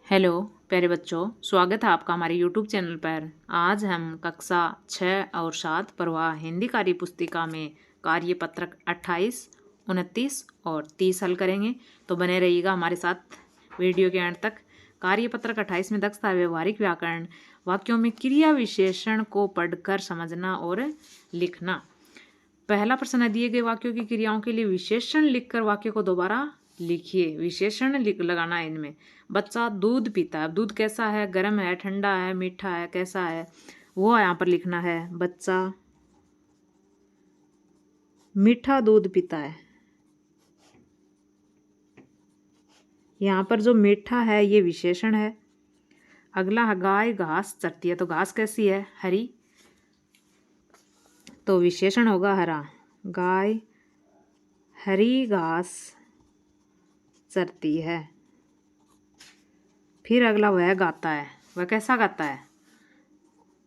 Hello प्यारे बच्चों, स्वागत है आपका हमारे YouTube चैनल पर। आज हम कक्षा 6 और 7 प्रवाह हिंदी कार्य पुस्तिका में कार्य पत्रक 28, 29 और 30 हल करेंगे। तो बने रहिएगा हमारे साथ वीडियो के अंत तक। कार्य पत्रक 28 में दक्षता व्यवहारिक व्याकरण, वाक्यों में क्रिया विशेषण को पढ़कर समझना और लिखना। पहला प्रश्न, दिए गए वाक्यों की क्रियाओं के लिए विशेषण लिखकर वाक्य को दोबारा लिखिए। विशेषण लिख लगाना है इनमें। बच्चा दूध पीता है। दूध कैसा है? गर्म है, ठंडा है, मीठा है, कैसा है, वो यहाँ पर लिखना है। बच्चा मीठा दूध पीता है। यहाँ पर जो मीठा है ये विशेषण है। अगला है गाय घास चरती है। तो घास कैसी है? हरी। तो विशेषण होगा हरा। गाय हरी घास चरती है। फिर अगला वह गाता है। वह कैसा गाता है?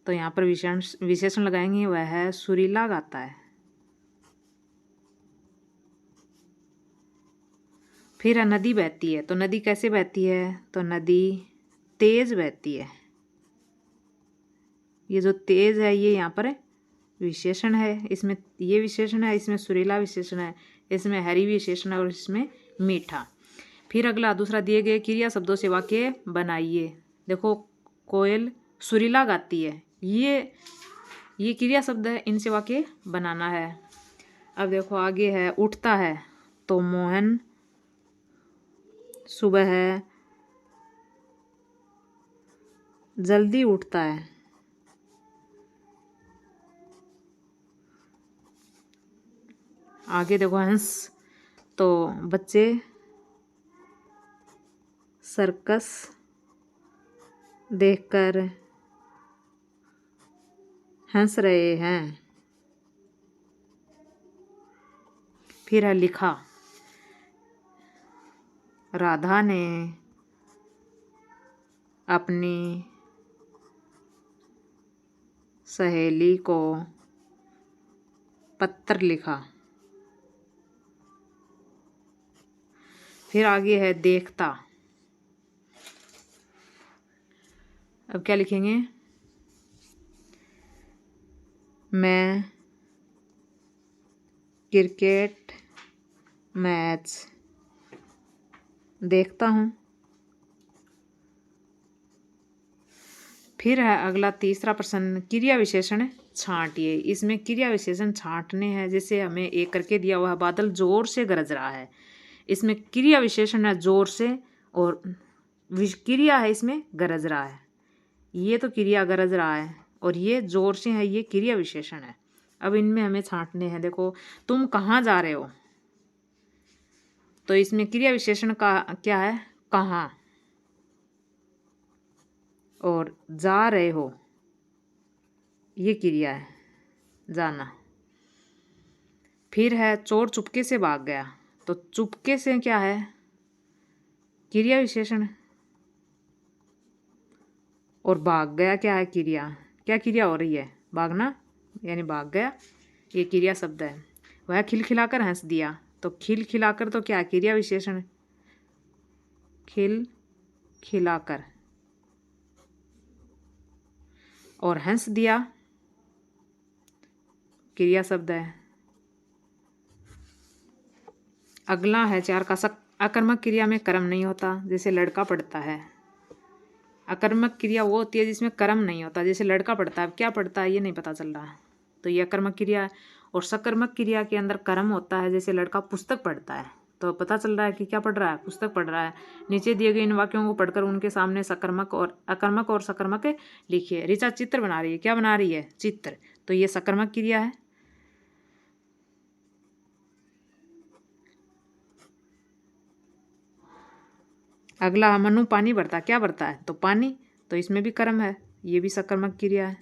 तो यहाँ पर विशेषण लगाएंगे। वह सुरीला गाता है। फिर नदी बहती है। तो नदी कैसे बहती है? तो नदी तेज बहती है। ये जो तेज है ये यहाँ पर विशेषण है। इसमें ये विशेषण है, इसमें सुरीला विशेषण है, इसमें हरी विशेषण है और इसमें मीठा। फिर अगला दूसरा, दिए गए क्रिया शब्दों से वाक्य बनाइए। देखो, कोयल सुरीला गाती है। ये क्रिया शब्द है, इनसे वाक्य बनाना है। अब देखो आगे है उठता है। तो मोहन सुबह है जल्दी उठता है। आगे देखो हंस। तो बच्चे सर्कस देखकर हंस रहे हैं। फिर है लिखा। राधा ने अपनी सहेली को पत्र लिखा। फिर आगे है देखता। अब क्या लिखेंगे? मैं क्रिकेट मैच देखता हूँ। फिर है अगला तीसरा प्रश्न, क्रिया विशेषण छांटिए। इसमें क्रिया विशेषण छांटने हैं। जैसे हमें एक करके दिया हुआ है, बादल जोर से गरज रहा है। इसमें क्रिया विशेषण है जोर से, और क्रिया है इसमें गरज रहा है। ये तो क्रिया गरज रहा है और ये जोर से है, ये क्रिया विशेषण है। अब इनमें हमें छांटने हैं। देखो, तुम कहाँ जा रहे हो? तो इसमें क्रिया विशेषण का क्या है? कहाँ। और जा रहे हो ये क्रिया है, जाना। फिर है चोर चुपके से भाग गया। तो चुपके से क्या है? क्रिया विशेषण। और भाग गया क्या है? क्रिया। क्या क्रिया हो रही है? भागना, यानी भाग गया, ये क्रिया शब्द है। वह खिलखिलाकर हंस दिया। तो खिलखिलाकर तो क्या है? क्रिया विशेषण। खिल खिलाकर। और हंस दिया क्रिया शब्द है। अगला है 4 का अकर्मक क्रिया में कर्म नहीं होता। जैसे लड़का पढ़ता है। अकर्मक क्रिया वो होती है जिसमें कर्म नहीं होता। जैसे लड़का पढ़ता है, अब क्या पढ़ता है ये नहीं पता चल रहा, तो ये अकर्मक क्रिया है। और सकर्मक क्रिया के अंदर कर्म होता है। जैसे लड़का पुस्तक पढ़ता है, तो पता चल रहा है कि क्या पढ़ रहा है? पुस्तक पढ़ रहा है। नीचे दिए गए इन वाक्यों को पढ़कर उनके सामने सकर्मक और अकर्मक और सकर्मक लिखिए। ऋचा चित्र बना रही है। क्या बना रही है? चित्र। तो ये सकर्मक क्रिया है। अगला, मनु पानी भरता। क्या भरता है? तो पानी। तो इसमें भी कर्म है, ये भी सकर्मक क्रिया है।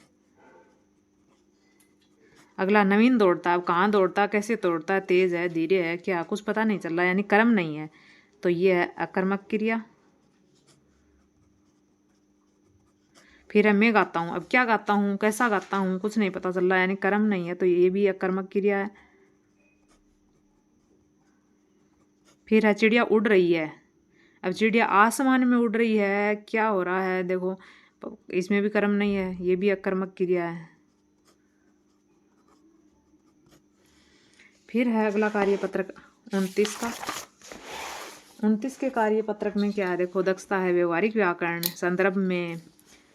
अगला, नवीन दौड़ता। अब कहाँ दौड़ता, कैसे दौड़ता है, तेज है, धीरे है, क्या, कुछ पता नहीं चल रहा, यानी कर्म नहीं है। तो ये है अकर्मक क्रिया। फिर है मैं गाता हूँ। अब क्या गाता हूँ, कैसा गाता हूँ, कुछ नहीं पता चल रहा, यानी कर्म नहीं है। तो ये भी अकर्मक क्रिया है। फिर है चिड़िया उड़ रही है। अब चिड़िया आसमान में उड़ रही है, क्या हो रहा है देखो, इसमें भी कर्म नहीं है, ये भी अकर्मक क्रिया है। फिर है अगला कार्यपत्रक 29 का। 29 के कार्यपत्रक में क्या है देखो, दक्षता है व्यवहारिक व्याकरण, संदर्भ में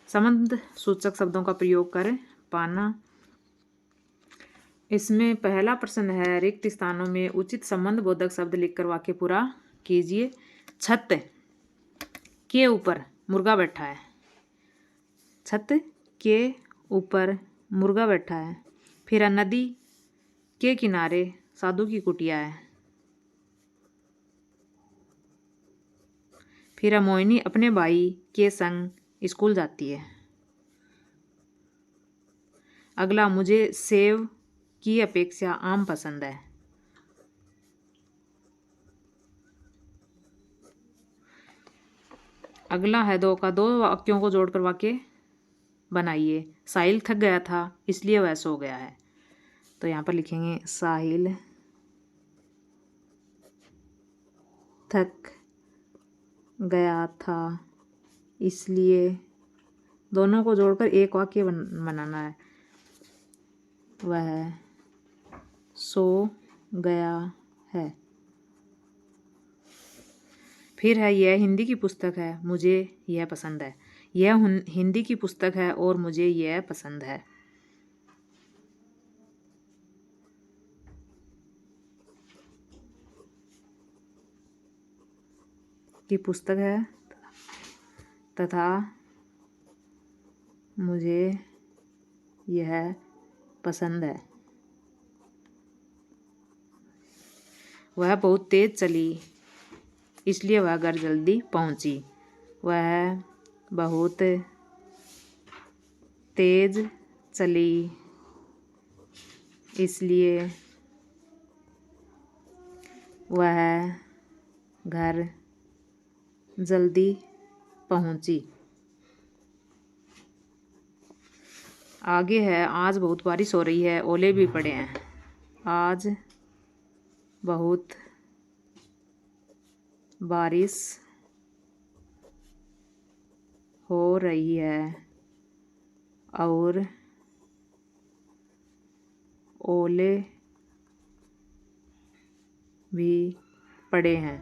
संबंध सूचक शब्दों का प्रयोग कर पाना। इसमें पहला प्रश्न है, रिक्त स्थानों में उचित संबंध बोधक शब्द लिखकर वाक्य पूरा कीजिए। छत के ऊपर मुर्गा बैठा है, छत के ऊपर मुर्गा बैठा है। फिर नदी के किनारे साधु की कुटिया है। फिर मोहिनी अपने भाई के संग स्कूल जाती है। अगला, मुझे सेव की अपेक्षा आम पसंद है। अगला है 2 का, 2 वाक्यों को जोड़कर वाक्य बनाइए। साहिल थक गया था इसलिए वह सो गया है। तो यहाँ पर लिखेंगे साहिल थक गया था इसलिए, दोनों को जोड़कर एक वाक्य बनाना है। वह सो गया है। फिर है, यह हिंदी की पुस्तक है, मुझे यह पसंद है। यह हिंदी की पुस्तक है और मुझे यह पसंद है। की पुस्तक है तथा मुझे यह पसंद है। वह बहुत तेज चली इसलिए वह घर जल्दी पहुंची। वह बहुत तेज चली इसलिए वह घर जल्दी पहुंची। आगे है, आज बहुत बारिश हो रही है, ओले भी पड़े हैं। आज बहुत बारिश हो रही है और ओले भी पड़े हैं।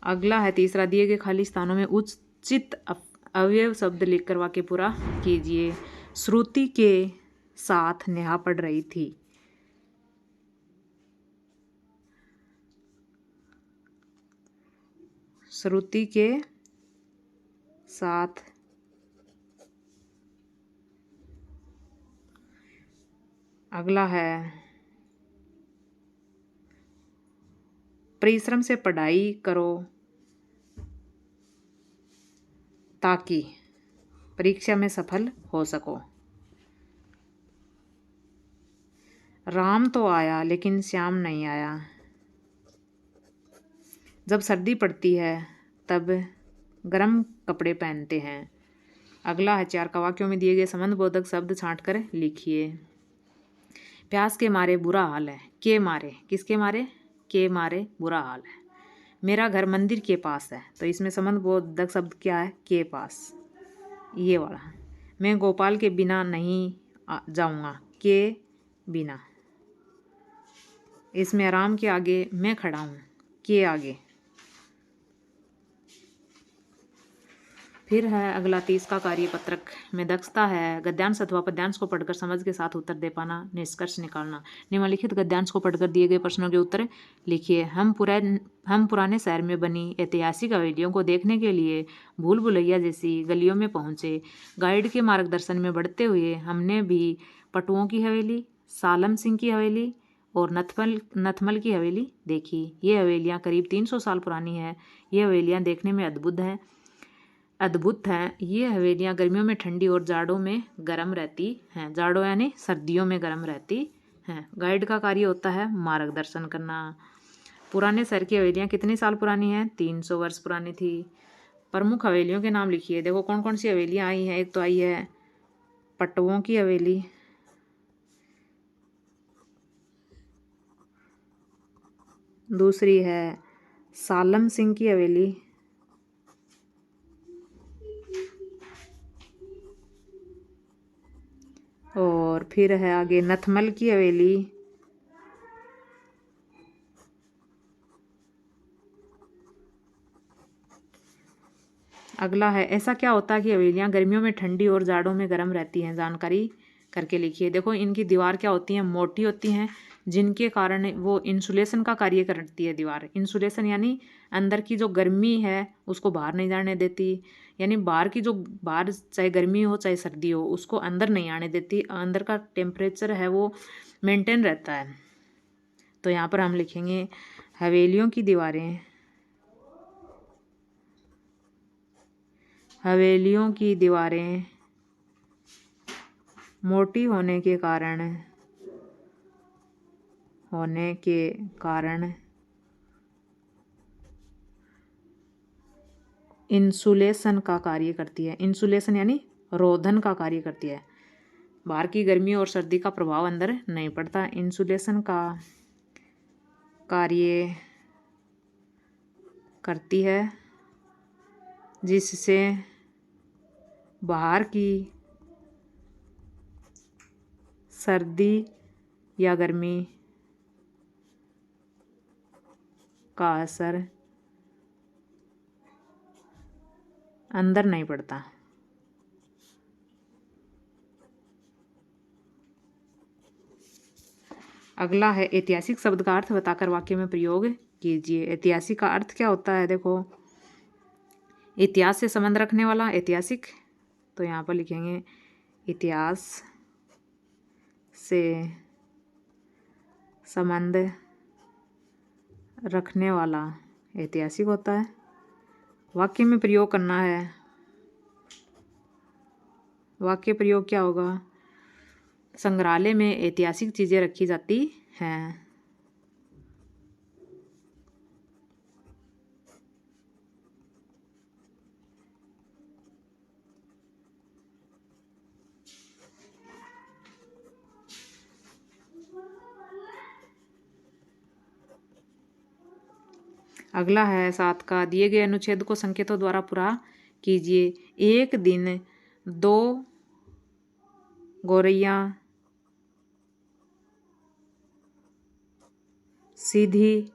अगला है 3, दिए गए खाली स्थानों में उचित अवयव शब्द लिखकर वाक्य पूरा कीजिए। श्रुति के साथ नेहा पढ़ रही थी। श्रुति के साथ अगला है, परिश्रम से पढ़ाई करो ताकि परीक्षा में सफल हो सको। राम तो आया लेकिन श्याम नहीं आया। जब सर्दी पड़ती है तब गर्म कपड़े पहनते हैं। अगला है 4 का, वाक्यों में दिए गए संबंध बोधक शब्द छांट कर लिखिए। प्यास के मारे बुरा हाल है, के मारे, किसके मारे, के मारे बुरा हाल है। मेरा घर मंदिर के पास है, तो इसमें संबंध बोधक शब्द क्या है, के पास, ये वाला। मैं गोपाल के बिना नहीं जाऊंगा, के बिना। इसमें राम के आगे मैं खड़ा हूँ, के आगे। फिर है अगला 30 का कार्यपत्रक में दक्षता है, गद्यांश अथवा पद्यांश को पढ़कर समझ के साथ उत्तर दे पाना, निष्कर्ष निकालना। निम्नलिखित गद्यांश को पढ़कर दिए गए प्रश्नों के उत्तर लिखिए। हम पुराने शहर में बनी ऐतिहासिक हवेलियों को देखने के लिए भूल भुलैया जैसी गलियों में पहुंचे। गाइड के मार्गदर्शन में बढ़ते हुए हमने भी पटुओं की हवेली, सालम सिंह की हवेली और नथमल की हवेली देखी। ये हवेलियाँ करीब 300 साल पुरानी है। ये हवेलियाँ देखने में अद्भुत हैं। ये हवेलियाँ गर्मियों में ठंडी और जाड़ों में गर्म रहती हैं। जाड़ों यानी सर्दियों में गर्म रहती हैं। गाइड का कार्य होता है मार्गदर्शन करना। पुराने शहर की हवेलियाँ कितने साल पुरानी हैं, 300 वर्ष पुरानी थी। प्रमुख हवेलियों के नाम लिखिए। देखो कौन कौन सी हवेलियाँ आई हैं। एक तो आई है पटुओं की हवेली, दूसरी है सालम सिंह की हवेली, और फिर है आगे नथमल की हवेली, अगला है ऐसा क्या होता है कि हवेलियाँ गर्मियों में ठंडी और जाड़ों में गर्म रहती हैं, जानकारी करके लिखिए। देखो इनकी दीवार क्या होती हैं, मोटी होती हैं, जिनके कारण वो इंसुलेशन का कार्य करती है दीवार। इंसुलेशन यानी अंदर की जो गर्मी है उसको बाहर नहीं जाने देती, यानी बाहर की जो बाहर चाहे गर्मी हो चाहे सर्दी हो उसको अंदर नहीं आने देती, अंदर का टेम्परेचर है वो मेंटेन रहता है। तो यहाँ पर हम लिखेंगे हवेलियों की दीवारें, हवेलियों की दीवारें मोटी होने के कारण इंसुलेशन का कार्य करती है। इंसुलेशन यानी रोधन का कार्य करती है, बाहर की गर्मी और सर्दी का प्रभाव अंदर नहीं पड़ता। इंसुलेशन का कार्य करती है जिससे बाहर की सर्दी या गर्मी का असर अंदर नहीं पड़ता। अगला है ऐतिहासिक शब्द का अर्थ बताकर वाक्य में प्रयोग कीजिए। ऐतिहासिक का अर्थ क्या होता है, देखो इतिहास से संबंध रखने वाला ऐतिहासिक, तो यहाँ पर लिखेंगे इतिहास से संबंध रखने वाला ऐतिहासिक होता है। वाक्य में प्रयोग करना है, वाक्य प्रयोग क्या होगा, संग्रहालय में ऐतिहासिक चीज़ें रखी जाती हैं। अगला है 7 का, दिए गए अनुच्छेद को संकेतों द्वारा पूरा कीजिए। एक दिन 2 गौरैया सीधी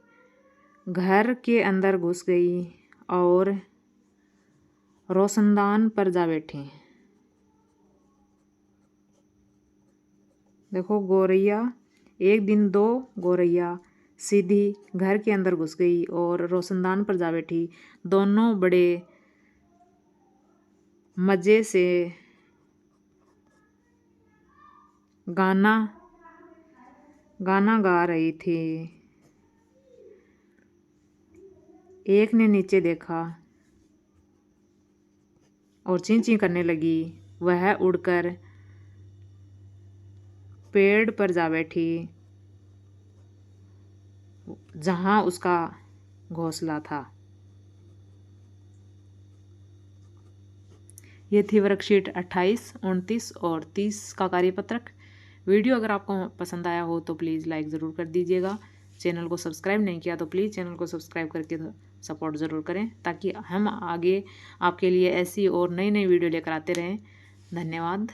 घर के अंदर घुस गई और रोशनदान पर जा बैठी। देखो गौरैया, एक दिन 2 गौरैया सीधी घर के अंदर घुस गई और रोशनदान पर जा बैठी। दोनों बड़े मज़े से गाना गा रही थी। एक ने नीचे देखा और चीं चीं करने लगी। वह उड़कर पेड़ पर जा बैठी जहां उसका घोंसला था। ये थी वर्कशीट 28, 29 और 30 का कार्यपत्रक। वीडियो अगर आपको पसंद आया हो तो प्लीज़ लाइक ज़रूर कर दीजिएगा। चैनल को सब्सक्राइब नहीं किया तो प्लीज़ चैनल को सब्सक्राइब करके सपोर्ट ज़रूर करें, ताकि हम आगे आपके लिए ऐसी और नई नई वीडियो लेकर आते रहें। धन्यवाद।